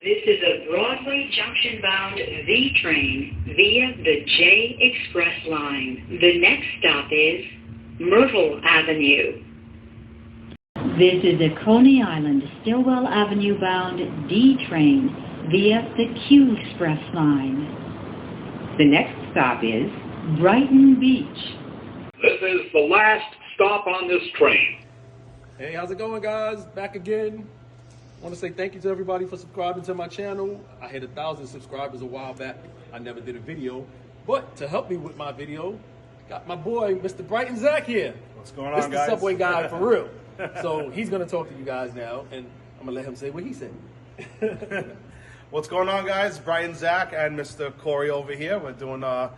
This is a Broadway Junction-bound V train via the J Express line. The next stop is Myrtle Avenue. This is a Coney Island Stillwell Avenue-bound D train via the Q Express line. The next stop is Brighton Beach. This is the last stop on this train. Hey, how's it going, guys? Back again. I want to say thank you to everybody for subscribing to my channel. I hit 1,000 subscribers a while back. I never did a video, but to help me with my video, got my boy, Mr. BrightonZach here. What's going on, Mr. guys? Subway guy for real. So he's gonna talk to you guys now, and I'm gonna let him say what he said. What's going on, guys? BrightonZach and Mr. Corey over here. We're doing a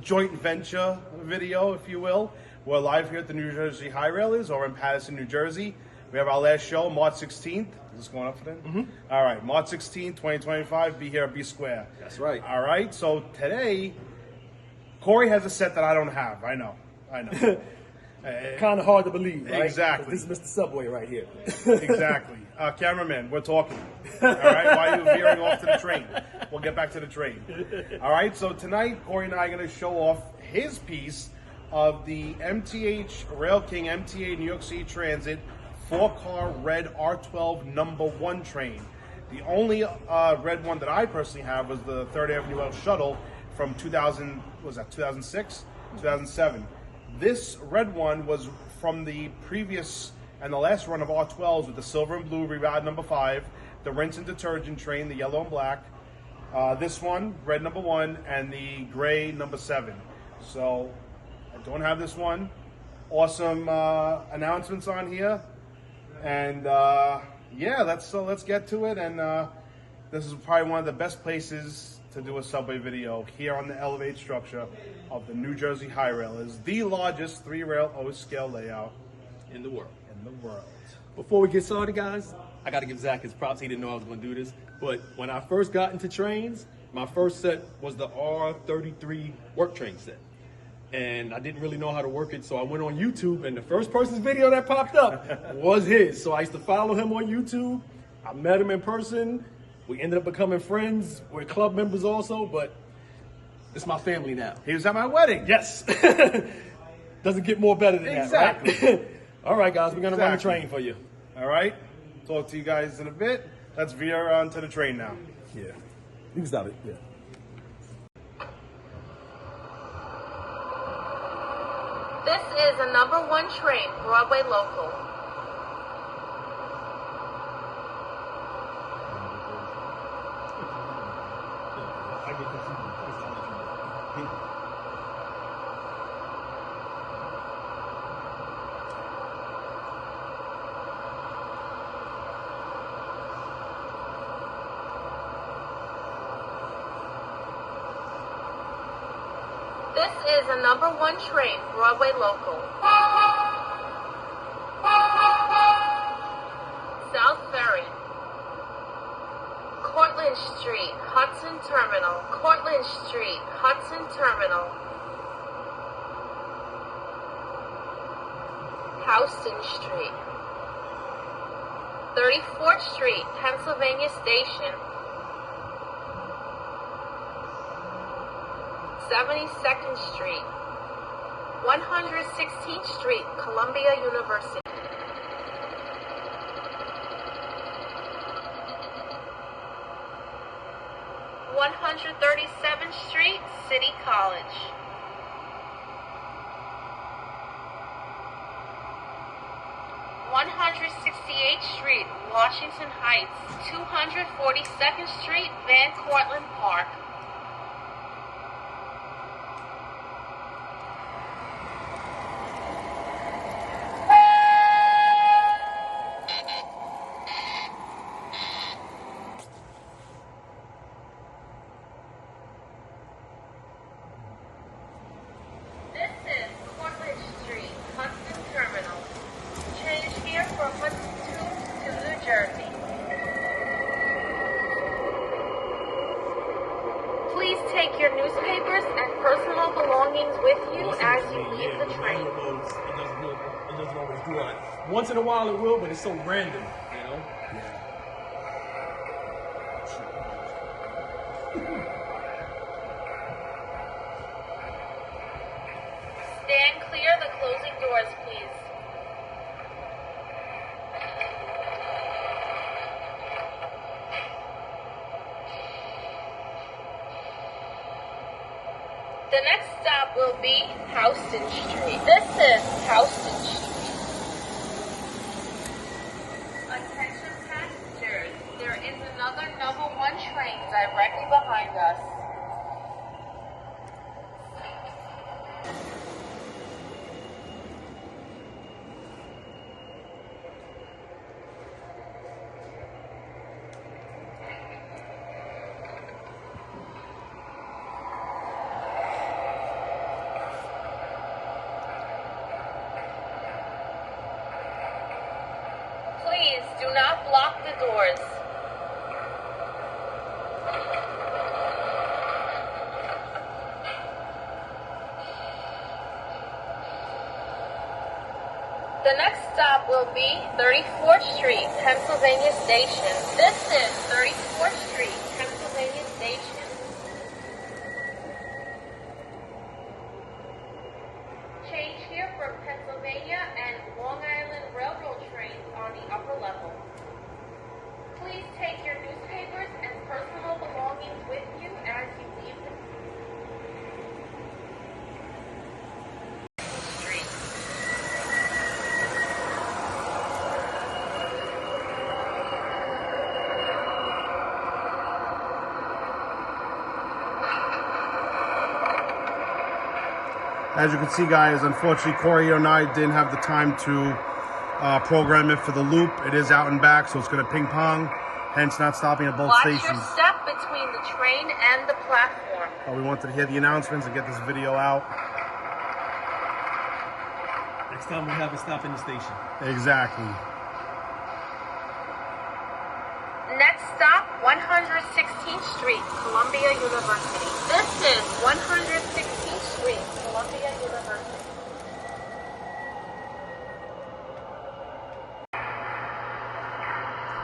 joint venture video, if you will. We're live here at the New Jersey High Railers over in Paterson, New Jersey. We have our last show, March 16th. Is this going up for then? Mm-hmm. All right, March 16th, 2025. Be here, be square. That's right. All right, so today, Corey has a set that I don't have. I know. Kind of hard to believe, right? Exactly. This is Mr. Subway right here. Exactly. Cameraman, we're talking. All right, why are you veering off to the train? We'll get back to the train. All right, so tonight, Corey and I are going to show off his piece of the MTH Railking MTA NYC Transit 4-car Red R12 #1 train. The only red one that I personally have was the 3rd Avenue L shuttle from 2006? 2007. This red one was from the previous and the last run of R12s with the silver and blue reroute #5, the rinse and detergent train, the yellow and black. This one, red #1, and the gray #7. So I don't have this one. Awesome announcements on here. And yeah, let's get to it. And this is probably one of the best places to do a subway video here on the elevated structure of the New Jersey High Rail. Is the largest 3-rail O-scale layout In the world. world. Before we get started, guys, I got to give Zach his props. He didn't know I was going to do this. But when I first got into trains, my first set was the R33 work train set. And I didn't really know how to work it, so I went on YouTube, and the first person's video that popped up was his. So I used to follow him on YouTube. I met him in person. We ended up becoming friends. We're club members also, but it's my family now. He was at my wedding. Yes. Doesn't get more better than Exactly. that, right? All right, guys, we're going to run the train for you. All right. Talk to you guys in a bit. Let's veer onto the train now. Yeah. You can stop it. Yeah. This is a #1 train, Broadway Local. This is a #1 train, Broadway Local. South Ferry. Cortlandt Street, Hudson Terminal. Cortlandt Street, Hudson Terminal. Houston Street. 34th Street, Pennsylvania Station. 72nd Street, 116th Street, Columbia University. #137th Street, City College. #168th Street, Washington Heights. 242nd Street, Van Cortlandt Park. Please take your newspapers and personal belongings with you as you leave the train. It doesn't always do that. Once in a while it will, but it's so random, you know? Yeah. Stand clear of the closing doors, please. The next stop will be Houston Street. This is Houston Street. Attention passengers, there is another number 1 train directly behind us. Please do not block the doors. The next stop will be 34th Street, Pennsylvania Station. This is 34th Street, Pennsylvania Station. Change here for Pennsylvania and Long Island Railroad trains on the upper level. Please take your newspapers and personal belongings with you as you leave the street. As you can see, guys, unfortunately, Corey and I didn't have the time to program it for the loop. It is out and back, so it's going to ping pong, hence not stopping at both Watch stations. your step between the train and the platform. We wanted to hear the announcements and get this video out. Next time we have a stop in the station. Exactly. Next stop, 116th Street, Columbia University. This is 116th Street, Columbia University.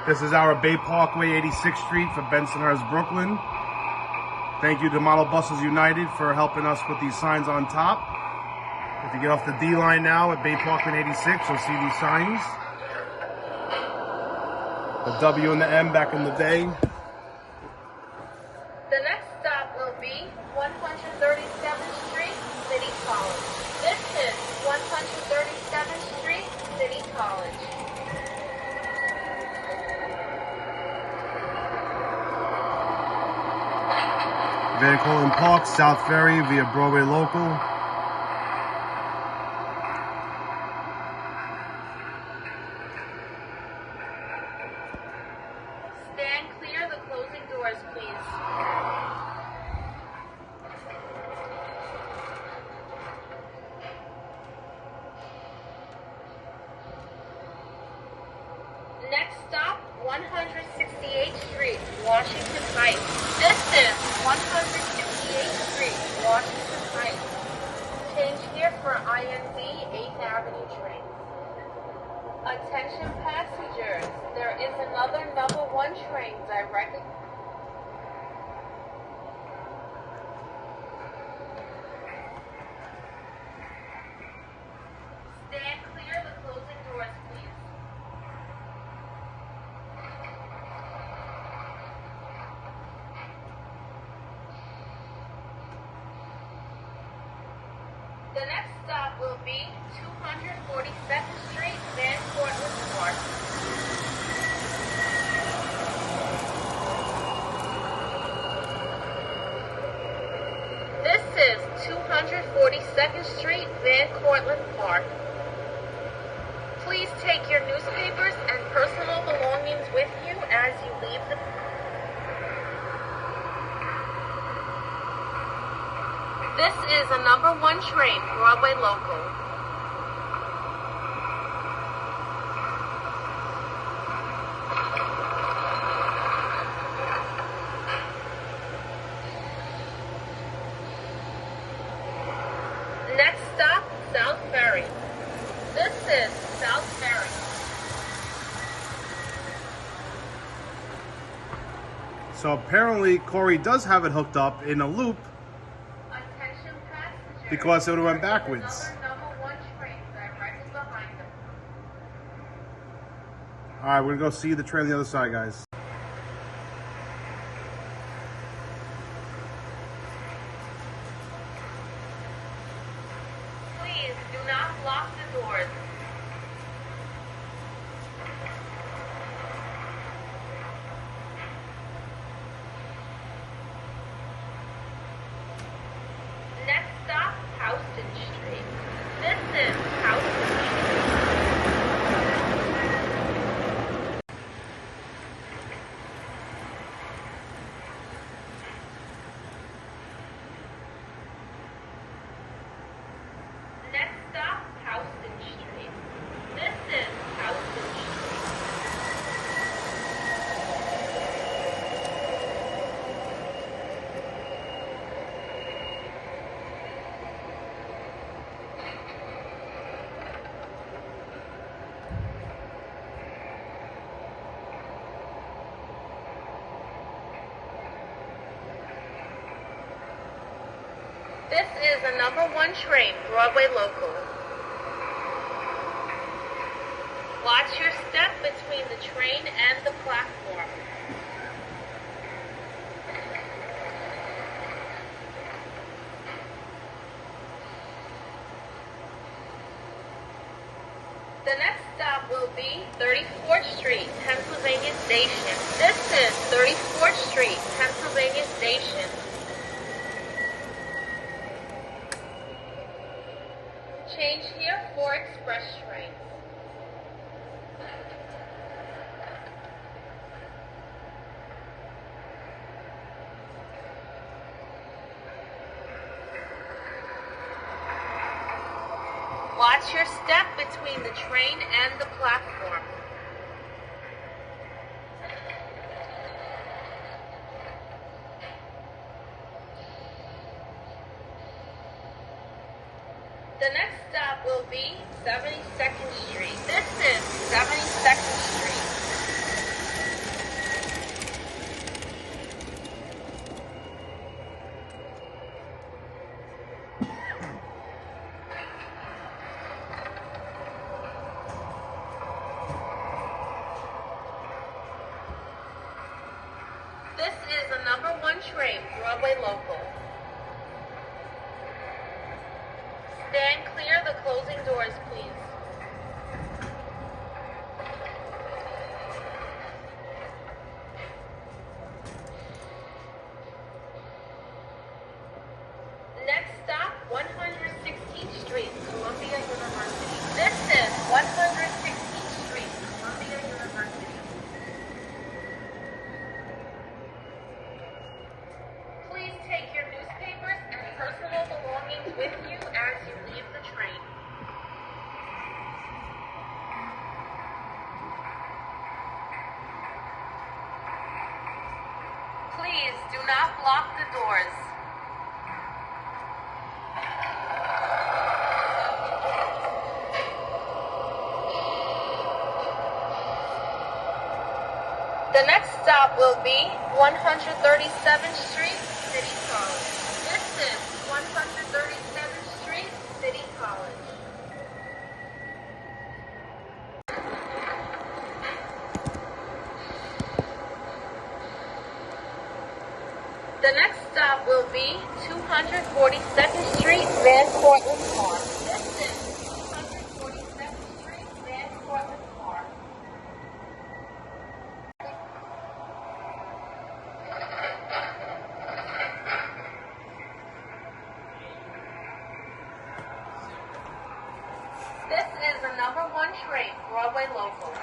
This is our Bay Parkway 86th Street for Bensonhurst, Brooklyn. Thank you to Model Buses United for helping us put these signs on top. If you get off the D line now at Bay Parkway 86, you'll see these signs. The W and the M back in the day. The next stop will be 137th Street, City College. This is 137th Street, City College. Van Cortlandt Park, South Ferry via Broadway Local. Stand clear of the closing doors, please. Next stop, 168th Street, Washington Heights. This is 168th Street, Washington Heights. Change here for IND 8th Avenue train. Attention passengers, there is another number 1 train directly. Stand clear of the closing doors, please. The next stop will be 242nd Street, Van Cortlandt Park. This is 242nd Street, Van Cortlandt Park. Please take your newspapers and personal belongings with you as you leave the This is a number 1 train, Broadway Local. Next stop, South Ferry. This is South Ferry. So apparently Corey does have it hooked up in a loop Attention passengers. because it would have went backwards. Another number 1 train directly behind them. All right, we're gonna go see the train on the other side, guys. Please do not block the doors. Next stop, Houston Street. This is Houston Street. Next stop, Houston Street. This is Houston Street. This is a number 1 train, Broadway Local. Watch your step between the train and the platform. The next stop will be 34th Street, Pennsylvania Station. This is 34th Street, Pennsylvania Station. Change here for express trains. Watch your step between the train and the platform. The next stop will be 72nd Street. This is 72nd Street. This is a number 1 train, Broadway Local. Stand clear the closing doors, please. Next stop, 116th Street, Columbia University. This is 116th Street, Columbia University. Please take your newspapers and personal belongings with you as you leave the train. Please do not block the doors. The next stop will be 137th Street, City College. This is 137th Street, City College. The next stop will be 242nd Street, Van Cortlandt Park. This is 242nd Street, Van Cortlandt Park. This is a number 1 train, Broadway Local.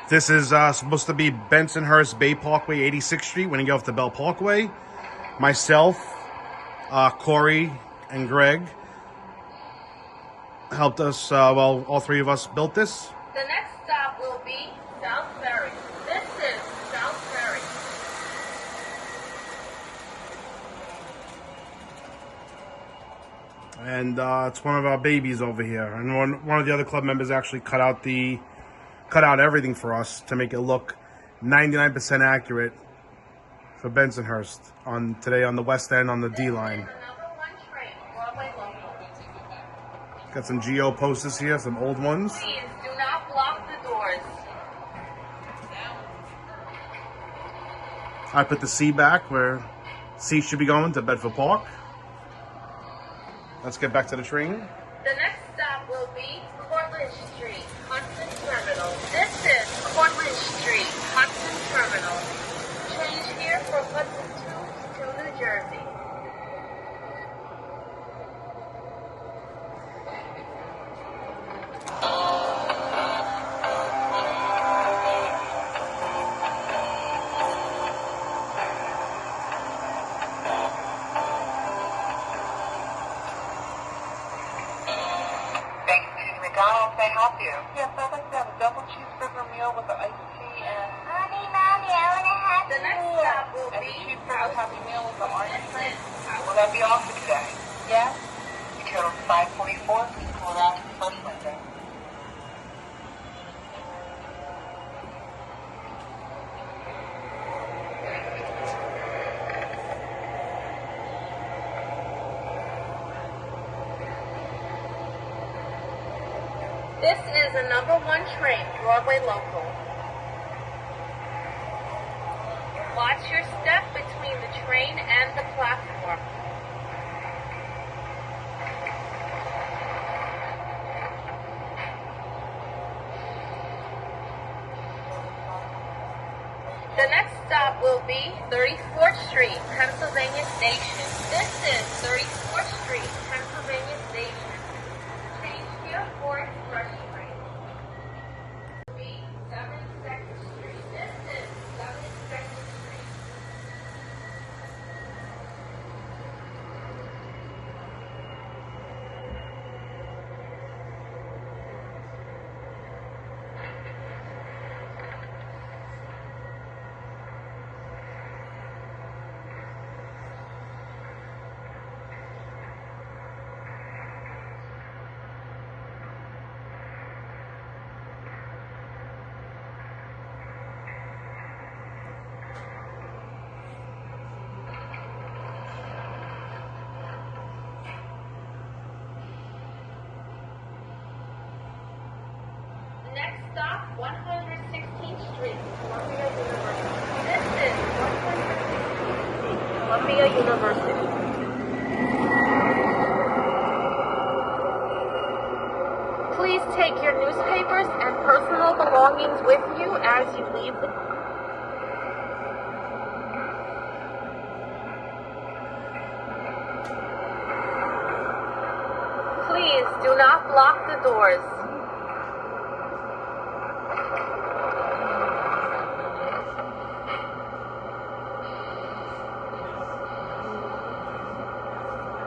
This is supposed to be Bensonhurst Bay Parkway, 86th Street, when you get off the Bell Parkway. Myself, Corey, and Greg helped us, well, all 3 of us built this. The next stop will be South Ferry. This is South Ferry. And it's one of our babies over here. And one of the other club members actually cut out everything for us to make it look 99% accurate. for Bensonhurst today on the West End on the D line. This is the number 1 train, Broadway Local. Got some Geo posters here, some old ones. Please do not block the doors. I put the C back where C should be going to Bedford Park. Let's get back to the train. The next stop will be Cortlandt Street, Hudson Terminal. This is Cortlandt Street, Hudson Terminal. Change here for Hudson to New Jersey. McDonald's, may I help you? Yes, I'd like to have a double cheeseburger meal with an iced tea and... Mommy, I want to have The next stop will and be a cheeseburger happy meal with an orange drink. Will that be all for today? Yes. You total 544. Please pull it out to the first window. This is a number 1 train, Broadway Local. Watch your step between the train and the platform. The next stop will be 34th Street, Pennsylvania Station. This is 34th Street, Pennsylvania Station. Change here for Express Train. 72nd Street. This is 72nd Street. Next stop, 116th Street, Columbia University. This is 116th Street, Columbia University. Please take your newspapers and personal belongings with you as you leave the... Please do not block the doors.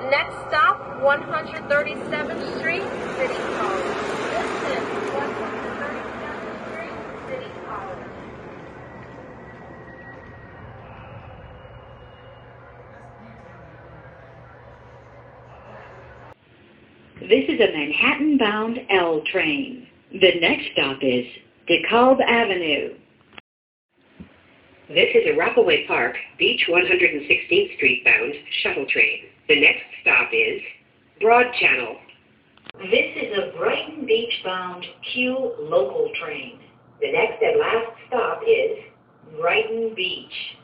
Next stop, 137th Street, City College. This is 137th Street, City College. This is a Manhattan-bound L train. The next stop is DeKalb Avenue. This is a Rockaway Park, Beach 116th Street bound shuttle train. The next stop is Broad Channel. This is a Brighton Beach-bound Q local train. The next and last stop is Brighton Beach.